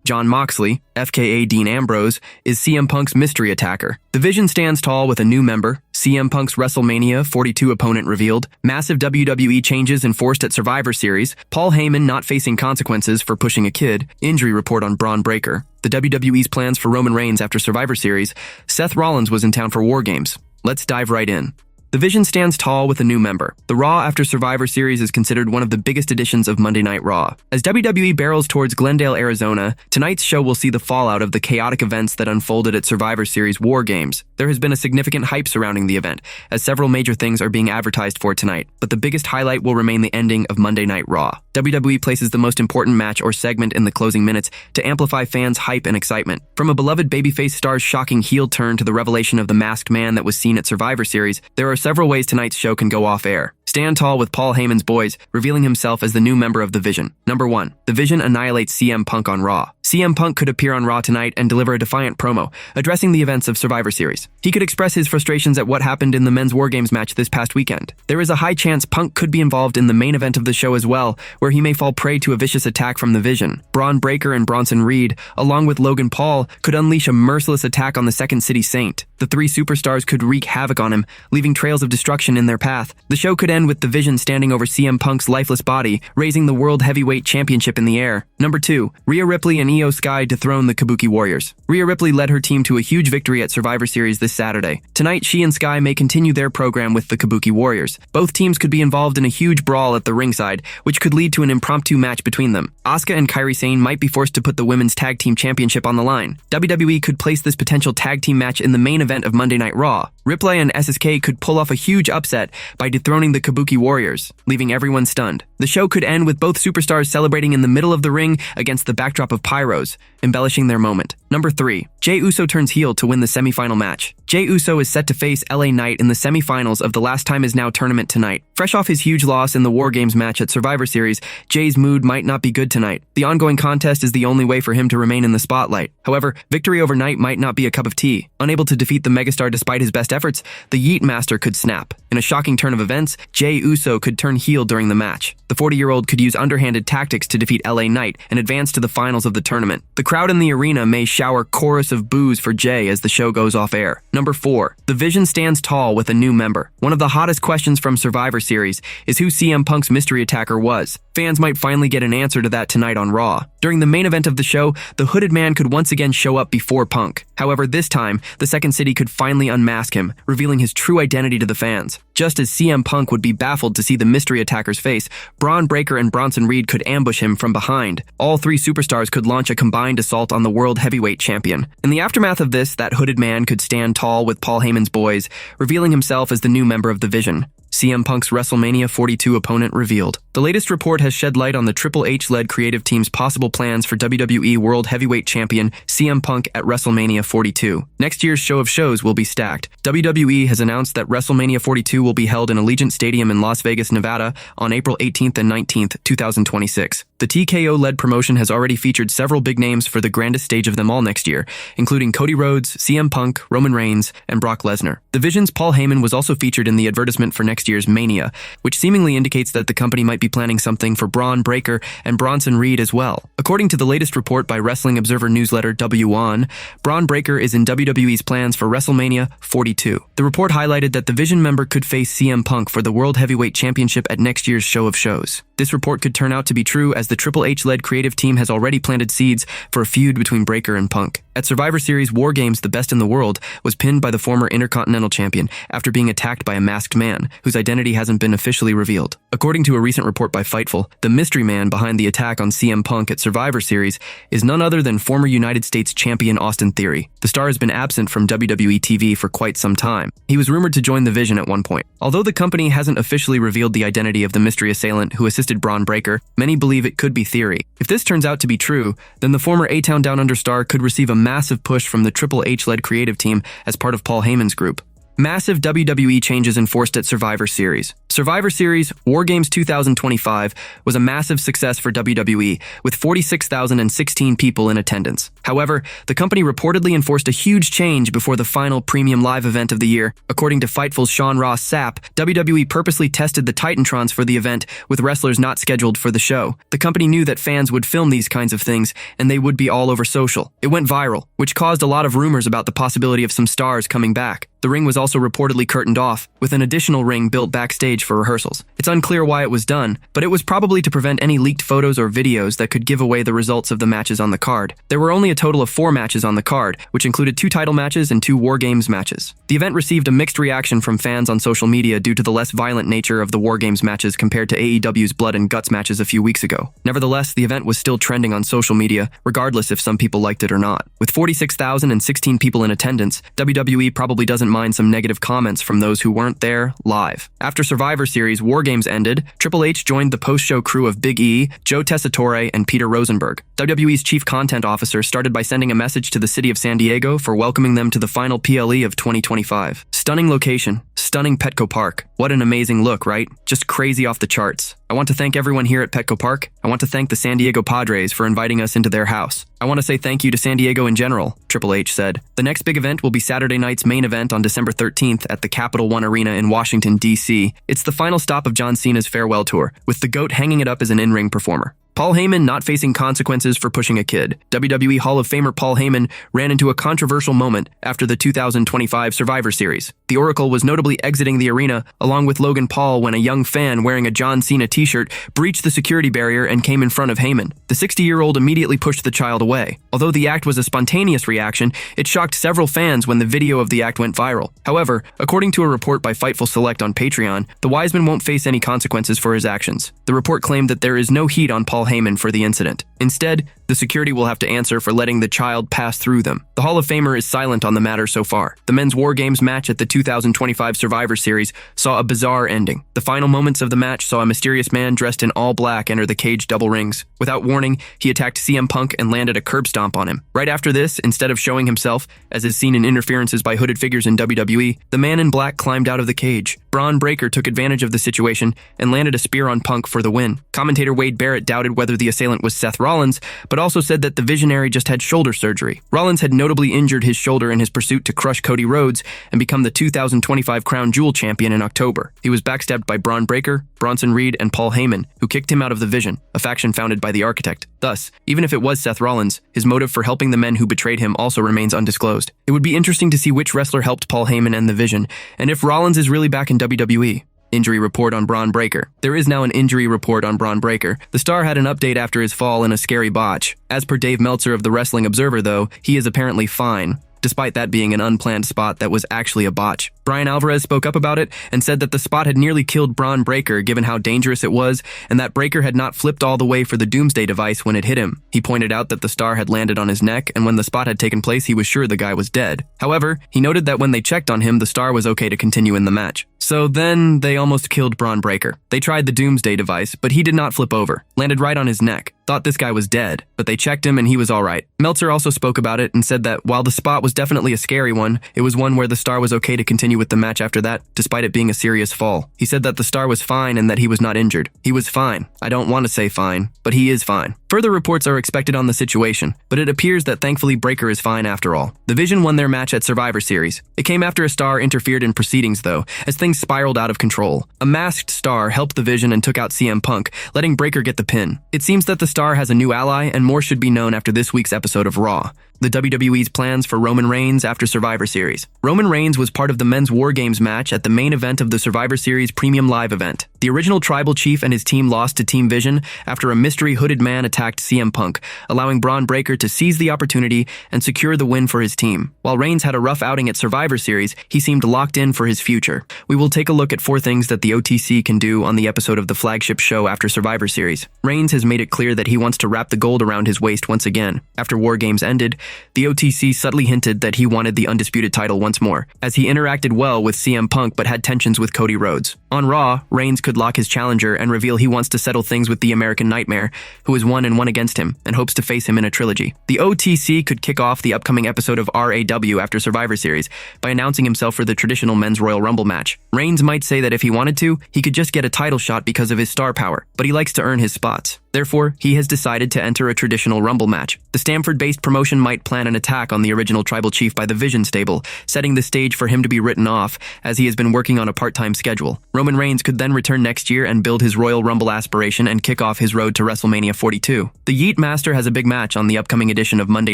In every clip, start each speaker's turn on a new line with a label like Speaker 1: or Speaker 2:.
Speaker 1: Jon Moxley, aka Dean Ambrose, is CM Punk's mystery attacker. The Vision stands tall with a new member, CM Punk's WrestleMania 42 opponent revealed, massive WWE changes enforced at Survivor Series, Paul Heyman not facing consequences for pushing a kid, injury report on Bron Breakker, the WWE's plans for Roman Reigns after Survivor Series, Seth Rollins was in town for WarGames. Let's dive right in. The Vision stands tall with a new member. The Raw after Survivor Series is considered one of the biggest editions of Monday Night Raw. As WWE barrels towards Glendale, Arizona, tonight's show will see the fallout of the chaotic events that unfolded at Survivor Series WarGames. There has been a significant hype surrounding the event, as several major things are being advertised for tonight, but the biggest highlight will remain the ending of Monday Night Raw. WWE places the most important match or segment in the closing minutes to amplify fans' hype and excitement. From a beloved babyface star's shocking heel turn to the revelation of the masked man that was seen at Survivor Series, there are several ways tonight's show can go off-air. Stand tall with Paul Heyman's boys, revealing himself as the new member of The Vision. Number 1. The Vision annihilates CM Punk on Raw. CM Punk could appear on Raw tonight and deliver a defiant promo, addressing the events of Survivor Series. He could express his frustrations at what happened in the men's WarGames match this past weekend. There is a high chance Punk could be involved in the main event of the show as well, where he may fall prey to a vicious attack from The Vision. Bron Breakker and Bronson Reed, along with Logan Paul, could unleash a merciless attack on the Second City Saint. The three superstars could wreak havoc on him, leaving trails of destruction in their path. The show could end with The Vision standing over CM Punk's lifeless body, raising the World Heavyweight Championship in the air. Number 2. Rhea Ripley and Io Sky dethrone the Kabuki Warriors. Rhea Ripley led her team to a huge victory at Survivor Series this Saturday. Tonight, she and Sky may continue their program with the Kabuki Warriors. Both teams could be involved in a huge brawl at the ringside, which could lead to an impromptu match between them. Asuka and Kairi Sane might be forced to put the Women's Tag Team Championship on the line. WWE could place this potential tag team match in the main event of Monday Night Raw. Ripley and SSK could pull off a huge upset by dethroning the Kabuki Warriors, leaving everyone stunned. The show could end with both superstars celebrating in the middle of the ring against the backdrop of pyros, embellishing their moment. Number 3. Jey Uso turns heel to win the semifinal match. Jey Uso is set to face LA Knight in the semifinals of the Last Time Is Now tournament tonight. Fresh off his huge loss in the WarGames match at Survivor Series, Jey's mood might not be good tonight. The ongoing contest is the only way for him to remain in the spotlight. However, victory over Knight might not be a cup of tea. Unable to defeat the megastar despite his best efforts, the Yeet Master could snap. In a shocking turn of events, Jey Uso could turn heel during the match. The 40-year-old could use underhanded tactics to defeat LA Knight and advance to the finals of the tournament. The crowd in the arena may shower chorus of boos for Jey as the show goes off air. Number 4. The Vision stands tall with a new member. One of the hottest questions from Survivor Series is who CM Punk's mystery attacker was. Fans might finally get an answer to that tonight on Raw. During the main event of the show, the hooded man could once again show up before Punk. However, this time, the Second City could finally unmask him, revealing his true identity to the fans. Just as CM Punk would be baffled to see the mystery attacker's face, Bron Breakker and Bronson Reed could ambush him from behind. All three superstars could launch a combined assault on the World Heavyweight Champion. In the aftermath of this, that hooded man could stand tall with Paul Heyman's boys, revealing himself as the new member of The Vision. CM Punk's WrestleMania 42 opponent revealed. The latest report has shed light on the Triple H-led creative team's possible plans for WWE World Heavyweight Champion CM Punk at WrestleMania 42. Next year's show of shows will be stacked. WWE has announced that WrestleMania 42 will be held in Allegiant Stadium in Las Vegas, Nevada on April 18th and 19th, 2026. The TKO-led promotion has already featured several big names for the grandest stage of them all next year, including Cody Rhodes, CM Punk, Roman Reigns, and Brock Lesnar. The Vision's Paul Heyman was also featured in the advertisement for next year's Mania, which seemingly indicates that the company might be planning something for Bron Breakker and Bronson Reed as well. According to the latest report by Wrestling Observer newsletter W1, Bron Breakker is in WWE's plans for WrestleMania 42. The report highlighted that the Vision member could face CM Punk for the World Heavyweight Championship at next year's show of shows. This report could turn out to be true as the Triple H-led creative team has already planted seeds for a feud between Breakker and Punk. At Survivor Series WarGames, the best in the world was pinned by the former Intercontinental Champion after being attacked by a masked man whose identity hasn't been officially revealed. According to a recent report by Fightful, the mystery man behind the attack on CM Punk at Survivor Series is none other than former United States champion Austin Theory. The star has been absent from WWE TV for quite some time. He was rumored to join The Vision at one point. Although the company hasn't officially revealed the identity of the mystery assailant who assisted Bron Breakker, many believe it could be Theory. If this turns out to be true, then the former A-Town Down Under star could receive a massive push from the Triple H-led creative team as part of Paul Heyman's group. Massive WWE changes enforced at Survivor Series. Survivor Series WarGames 2025 was a massive success for WWE, with 46,016 people in attendance. However, the company reportedly enforced a huge change before the final premium live event of the year. According to Fightful's Sean Ross Sapp, WWE purposely tested the Titantrons for the event with wrestlers not scheduled for the show. The company knew that fans would film these kinds of things, and they would be all over social. It went viral, which caused a lot of rumors about the possibility of some stars coming back. The ring was also reportedly curtained off, with an additional ring built backstage for rehearsals. It's unclear why it was done, but it was probably to prevent any leaked photos or videos that could give away the results of the matches on the card. There were only a total of 4 matches on the card, which included 2 title matches and 2 WarGames matches. The event received a mixed reaction from fans on social media due to the less violent nature of the WarGames matches compared to AEW's Blood and Guts matches a few weeks ago. Nevertheless, the event was still trending on social media, regardless if some people liked it or not. With 46,016 people in attendance, WWE probably doesn't mind some negative comments from those who weren't there live. After Survivor Series WarGames ended, Triple H joined the post-show crew of Big E, Joe Tessitore, and Peter Rosenberg. WWE's chief content officer started by sending a message to the city of San Diego for welcoming them to the final PLE of 2025. Stunning location, stunning Petco Park. What an amazing look, right? Just crazy off the charts. I want to thank everyone here at Petco Park. I want to thank the San Diego Padres for inviting us into their house. I want to say thank you to San Diego in general, Triple H said. The next big event will be Saturday night's main event on December 13th at the Capital One Arena in Washington, D.C. It's the final stop of John Cena's farewell tour, with the GOAT hanging it up as an in-ring performer. Paul Heyman not facing consequences for pushing a kid. WWE Hall of Famer Paul Heyman ran into a controversial moment after the 2025 Survivor Series. The Oracle was notably exiting the arena along with Logan Paul when a young fan wearing a John Cena t-shirt breached the security barrier and came in front of Heyman. The 60-year-old immediately pushed the child away. Although the act was a spontaneous reaction, it shocked several fans when the video of the act went viral. However, according to a report by Fightful Select on Patreon, the Wiseman won't face any consequences for his actions. The report claimed that there is no heat on Paul Heyman for the incident. Instead, the security will have to answer for letting the child pass through them. The Hall of Famer is silent on the matter so far. The men's WarGames match at the 2025 Survivor Series saw a bizarre ending. The final moments of the match saw a mysterious man dressed in all black enter the cage double rings. Without warning, he attacked CM Punk and landed a curb stomp on him. Right after this, instead of showing himself, as is seen in interferences by hooded figures in WWE, the man in black climbed out of the cage. Bron Breakker took advantage of the situation and landed a spear on Punk for the win. Commentator Wade Barrett doubted whether the assailant was Seth Rollins, but also said that the Visionary just had shoulder surgery. Rollins had notably injured his shoulder in his pursuit to crush Cody Rhodes and become the 2025 Crown Jewel champion in October. He was backstabbed by Bron Breakker, Bronson Reed, and Paul Heyman, who kicked him out of the Vision, a faction founded by the Architect. Thus, even if it was Seth Rollins, his motive for helping the men who betrayed him also remains undisclosed. It would be interesting to see which wrestler helped Paul Heyman and the Vision, and if Rollins is really back in WWE. Injury report on Bron Breakker. There is now an injury report on Bron Breakker. The star had an update after his fall in a scary botch. As per Dave Meltzer of the Wrestling Observer, though, he is apparently fine, despite that being an unplanned spot that was actually a botch. Brian Alvarez spoke up about it and said that the spot had nearly killed Bron Breakker given how dangerous it was and that Breakker had not flipped all the way for the Doomsday device when it hit him. He pointed out that the star had landed on his neck and when the spot had taken place he was sure the guy was dead. However, he noted that when they checked on him the star was okay to continue in the match. So then they almost killed Bron Breakker. They tried the Doomsday device, but he did not flip over, landed right on his neck. Thought this guy was dead, but they checked him and he was alright. Meltzer also spoke about it and said that while the spot was definitely a scary one, it was one where the star was okay to continue with the match after that, despite it being a serious fall. He said that the star was fine and that he was not injured. He was fine. I don't want to say fine, but he is fine. Further reports are expected on the situation, but it appears that thankfully Breakker is fine after all. The Vision won their match at Survivor Series. It came after a star interfered in proceedings though, as things spiraled out of control. A masked star helped the Vision and took out CM Punk, letting Breakker get the pin. It seems that the star has a new ally and more should be known after this week's episode of Raw. The WWE's plans for Roman Reigns after Survivor Series. Roman Reigns was part of the men's WarGames match at the main event of the Survivor Series Premium Live event. The original Tribal Chief and his team lost to Team Vision after a mystery hooded man attacked CM Punk, allowing Bron Breakker to seize the opportunity and secure the win for his team. While Reigns had a rough outing at Survivor Series, he seemed locked in for his future. We will take a look at 4 things that the OTC can do on the episode of the flagship show after Survivor Series. Reigns has made it clear that he wants to wrap the gold around his waist once again. After WarGames ended, the OTC subtly hinted that he wanted the undisputed title once more, as he interacted well with CM Punk but had tensions with Cody Rhodes. On Raw, Reigns could lock his challenger and reveal he wants to settle things with the American Nightmare, who is 1-1 against him and hopes to face him in a trilogy. The OTC could kick off the upcoming episode of RAW after Survivor Series by announcing himself for the traditional Men's Royal Rumble match. Reigns might say that if he wanted to, he could just get a title shot because of his star power, but he likes to earn his spots. Therefore, he has decided to enter a traditional Rumble match. The Stamford-based promotion might plan an attack on the original tribal chief by the Vision stable, setting the stage for him to be written off, as he has been working on a part-time schedule. Roman Reigns could then return next year and build his Royal Rumble aspiration and kick off his road to WrestleMania 42. The Yeet Master has a big match on the upcoming edition of Monday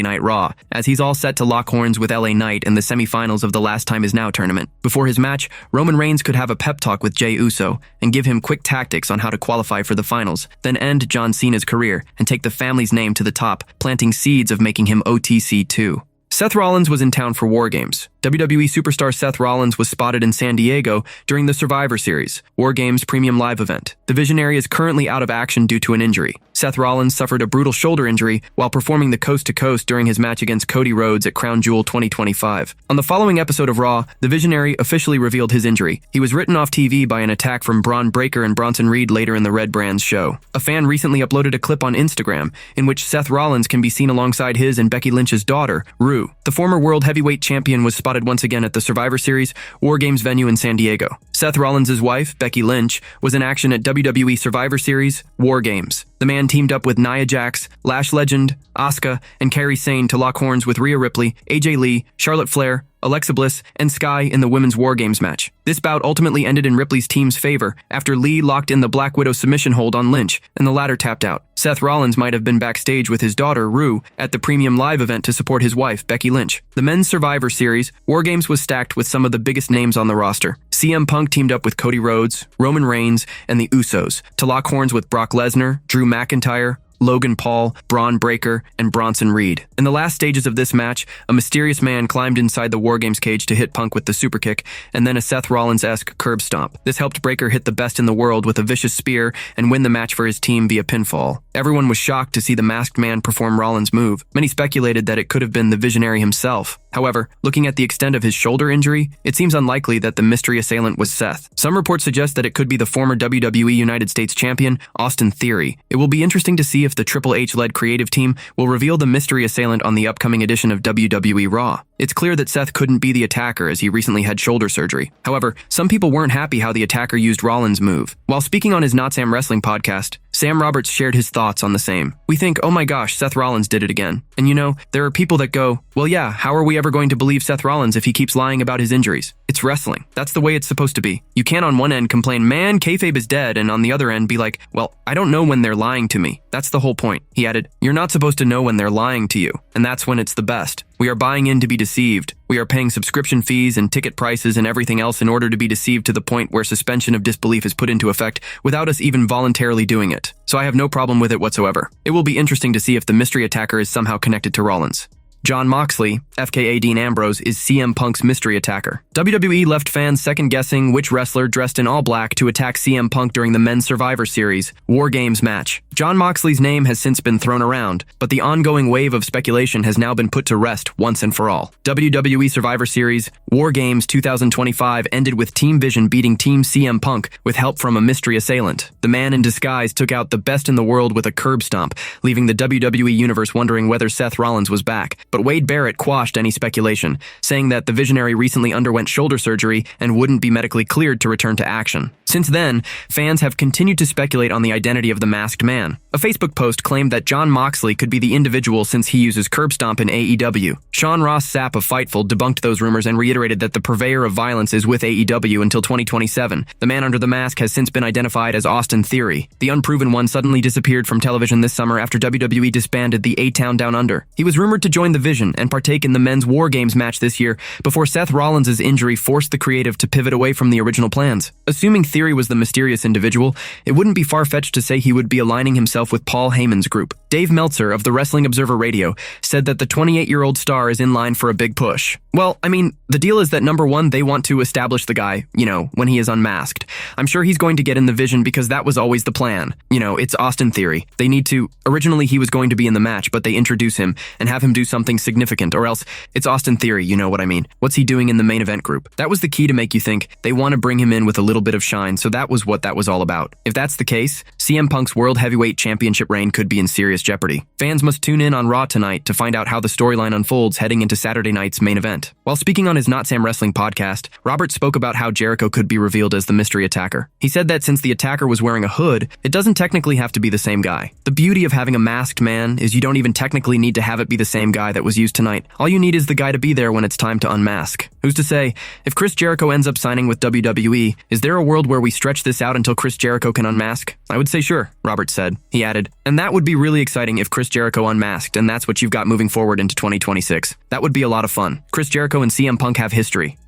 Speaker 1: Night Raw, as he's all set to lock horns with LA Knight in the semifinals of the Last Time Is Now tournament. Before his match, Roman Reigns could have a pep talk with Jey Uso and give him quick tactics on how to qualify for the finals, then end John Cena's career and take the family's name to the top, planting seeds of making him OTC too. Seth Rollins was in town for WarGames. WWE superstar Seth Rollins was spotted in San Diego during the Survivor Series, WarGames premium live event. The Visionary is currently out of action due to an injury. Seth Rollins suffered a brutal shoulder injury while performing the Coast to Coast during his match against Cody Rhodes at Crown Jewel 2025. On the following episode of Raw, the Visionary officially revealed his injury. He was written off TV by an attack from Bron Breakker and Bronson Reed later in the Red Brands show. A fan recently uploaded a clip on Instagram in which Seth Rollins can be seen alongside his and Becky Lynch's daughter, Rue. The former World Heavyweight Champion was spotted once again at the Survivor Series WarGames venue in San Diego. Seth Rollins' wife, Becky Lynch, was in action at WWE Survivor Series WarGames. The man teamed up with Nia Jax, Lash Legend, Asuka, and Kairi Sane to lock horns with Rhea Ripley, AJ Lee, Charlotte Flair, Alexa Bliss, and Sky in the women's WarGames match. This bout ultimately ended in Ripley's team's favor after Lee locked in the Black Widow submission hold on Lynch, and the latter tapped out. Seth Rollins might have been backstage with his daughter, Rue, at the premium live event to support his wife, Becky Lynch. The men's Survivor Series, WarGames was stacked with some of the biggest names on the roster. CM Punk teamed up with Cody Rhodes, Roman Reigns, and the Usos to lock horns with Brock Lesnar, Drew McIntyre, Logan Paul, Bron Breakker, and Bronson Reed. In the last stages of this match, a mysterious man climbed inside the WarGames cage to hit Punk with the superkick, and then a Seth Rollins-esque curb stomp. This helped Breakker hit the best in the world with a vicious spear and win the match for his team via pinfall. Everyone was shocked to see the masked man perform Rollins' move. Many speculated that it could have been the Visionary himself. However, looking at the extent of his shoulder injury, it seems unlikely that the mystery assailant was Seth. Some reports suggest that it could be the former WWE United States Champion, Austin Theory. It will be interesting to see if the Triple H-led creative team will reveal the mystery assailant on the upcoming edition of WWE Raw. It's clear that Seth couldn't be the attacker as he recently had shoulder surgery. However, some people weren't happy how the attacker used Rollins' move. While speaking on his Not Sam Wrestling podcast, Sam Roberts shared his thoughts on the same. We think, oh my gosh, Seth Rollins did it again. And you know, there are people that go, well yeah, how are we ever going to believe Seth Rollins if he keeps lying about his injuries? It's wrestling. That's the way it's supposed to be. You can't on one end complain, man, kayfabe is dead, and on the other end be like, well, I don't know when they're lying to me. That's the whole point. He added, you're not supposed to know when they're lying to you, and that's when it's the best. We are buying in to be deceived. We are paying subscription fees and ticket prices and everything else in order to be deceived to the point where suspension of disbelief is put into effect without us even voluntarily doing it. So I have no problem with it whatsoever. It will be interesting to see if the mystery attacker is somehow connected to Rollins. Jon Moxley, FKA Dean Ambrose, is CM Punk's mystery attacker. WWE left fans second-guessing which wrestler dressed in all black to attack CM Punk during the Men's Survivor Series WarGames match. Jon Moxley's name has since been thrown around, but the ongoing wave of speculation has now been put to rest once and for all. WWE Survivor Series WarGames 2025 ended with Team Vision beating Team CM Punk with help from a mystery assailant. The man in disguise took out the best in the world with a curb stomp, leaving the WWE Universe wondering whether Seth Rollins was back. But Wade Barrett quashed any speculation, saying that the Visionary recently underwent shoulder surgery and wouldn't be medically cleared to return to action. Since then, fans have continued to speculate on the identity of the masked man. A Facebook post claimed that Jon Moxley could be the individual since he uses curb stomp in AEW. Sean Ross Sapp of Fightful debunked those rumors and reiterated that the purveyor of violence is with AEW until 2027. The man under the mask has since been identified as Austin Theory. The unproven one suddenly disappeared from television this summer after WWE disbanded the A-Town Down Under. He was rumored to join the Vision and partake in the men's WarGames match this year before Seth Rollins' injury forced the creative to pivot away from the original plans. Assuming Theory was the mysterious individual, it wouldn't be far-fetched to say he would be aligning himself with Paul Heyman's group. Dave Meltzer of the Wrestling Observer Radio said that the 28-year-old star is in line for a big push. Well, I mean, the deal is that number one, they want to establish the guy, when he is unmasked. I'm sure he's going to get in the Vision because that was always the plan. It's Austin Theory. They need to... Originally, he was going to be in the match, but they introduce him and have him do something something significant, or else it's Austin Theory, you know what I mean. What's he doing in the main event group? That was the key to make you think they want to bring him in with a little bit of shine, so that was what that was all about. If that's the case, CM Punk's World Heavyweight Championship reign could be in serious jeopardy. Fans must tune in on Raw tonight to find out how the storyline unfolds heading into Saturday night's main event. While speaking on his Not Sam Wrestling podcast, Robert spoke about how Jericho could be revealed as the mystery attacker. He said that since the attacker was wearing a hood, it doesn't technically have to be the same guy. The beauty of having a masked man is you don't even technically need to have it be the same guy that was used tonight. All you need is the guy to be there when it's time to unmask. Who's to say, if Chris Jericho ends up signing with WWE, is there a world where we stretch this out until Chris Jericho can unmask? I would say sure, Robert said. He added, and that would be really exciting if Chris Jericho unmasked, and that's what you've got moving forward into 2026. That would be a lot of fun. Chris Jericho and CM Punk have history.